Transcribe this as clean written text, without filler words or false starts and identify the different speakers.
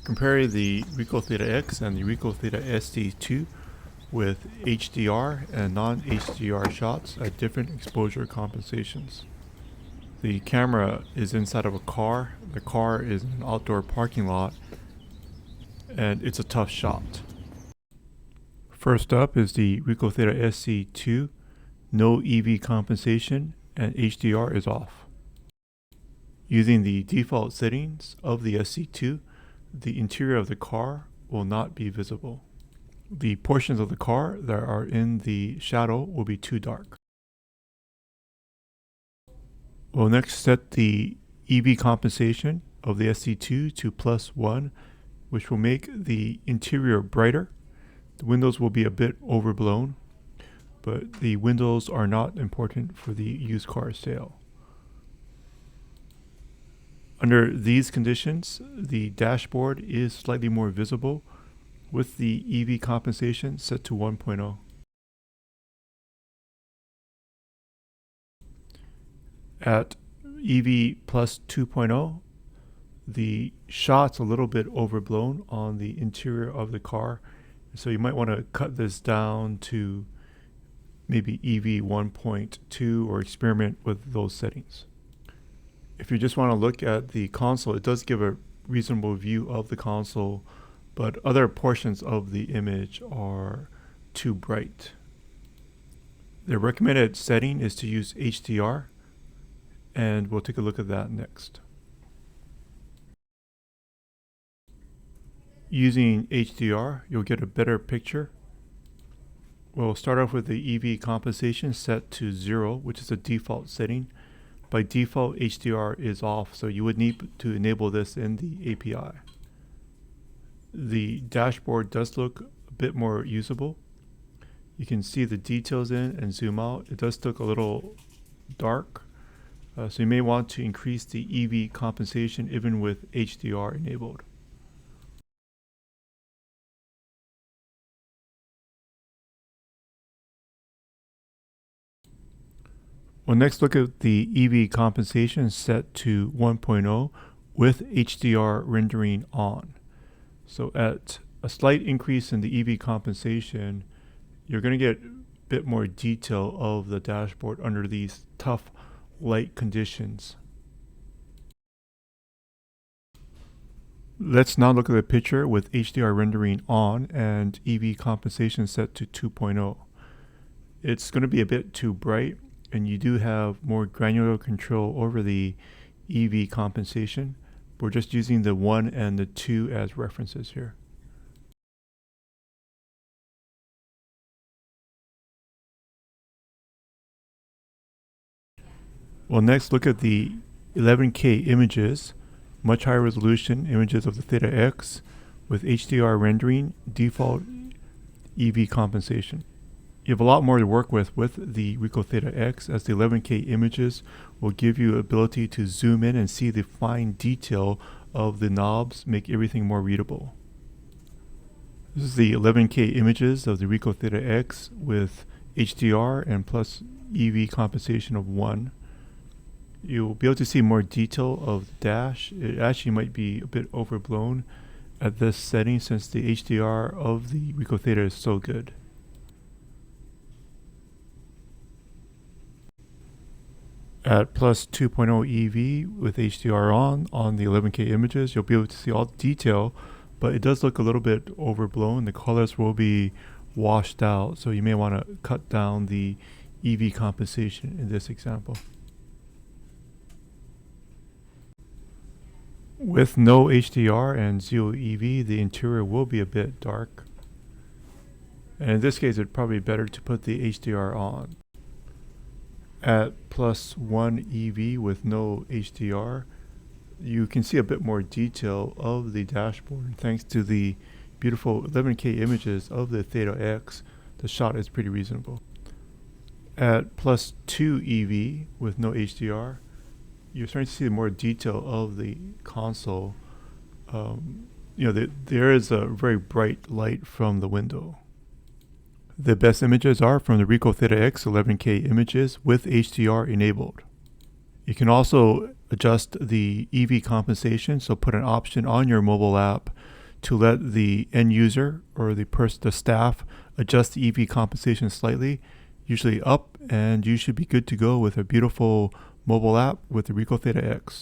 Speaker 1: Compare the RICOH Theta X and the RICOH Theta SC2 with HDR and non-HDR shots at different exposure compensations. The camera is inside of a car, the car is in an outdoor parking lot, and it's a tough shot. First up is the RICOH Theta SC2, no EV compensation, and HDR is off. Using the default settings of the SC2, the interior of the car will not be visible. The portions of the car that are in the shadow will be too dark. We'll next set the EV compensation of the SC2 to +1, which will make the interior brighter. The windows will be a bit overblown, but the windows are not important for the used car sale. Under these conditions, the dashboard is slightly more visible with the EV compensation set to 1.0. At EV plus 2.0, the shot's a little bit overblown on the interior of the car, so you might want to cut this down to maybe EV 1.2 or experiment with those settings. If you just want to look at the console, it does give a reasonable view of the console, but other portions of the image are too bright. The recommended setting is to use HDR, and we'll take a look at that next. Using HDR, you'll get a better picture. We'll start off with the EV compensation set to 0, which is a default setting. By default, HDR is off, so you would need to enable this in the API. The dashboard does look a bit more usable. You can see the details in and zoom out. It does look a little dark, so you may want to increase the EV compensation even with HDR enabled. We'll next look at the EV compensation set to 1.0 with HDR rendering on. So at a slight increase in the EV compensation, you're going to get a bit more detail of the dashboard under these tough light conditions. Let's now look at the picture with HDR rendering on and EV compensation set to 2.0. It's going to be a bit too bright, and you do have more granular control over the EV compensation. We're just using the 1 and the 2 as references here. We'll next look at the 11K images, much higher resolution images of the Theta X with HDR rendering, default EV compensation. You have a lot more to work with the RICOH Theta X, as the 11K images will give you ability to zoom in and see the fine detail of the knobs, make everything more readable. This is the 11K images of the RICOH Theta X with HDR and plus EV compensation of 1. You'll be able to see more detail of the dash. It actually might be a bit overblown at this setting since the HDR of the RICOH Theta is so good. At plus 2.0 EV with HDR on the 11K images, you'll be able to see all the detail, but it does look a little bit overblown. The colors will be washed out, so you may want to cut down the EV compensation in this example. With no HDR and 0 EV, the interior will be a bit dark. And in this case, it'd probably be better to put the HDR on. At plus 1 EV with no HDR, you can see a bit more detail of the dashboard. Thanks to the beautiful 11K images of the Theta X, the shot is pretty reasonable. At plus 2 EV with no HDR, you're starting to see more detail of the console. There is a very bright light from the window. The best images are from the RICOH Theta X 11K images with HDR enabled. You can also adjust the EV compensation, so put an option on your mobile app to let the end user or the staff adjust the EV compensation slightly, usually up, and you should be good to go with a beautiful mobile app with the RICOH Theta X.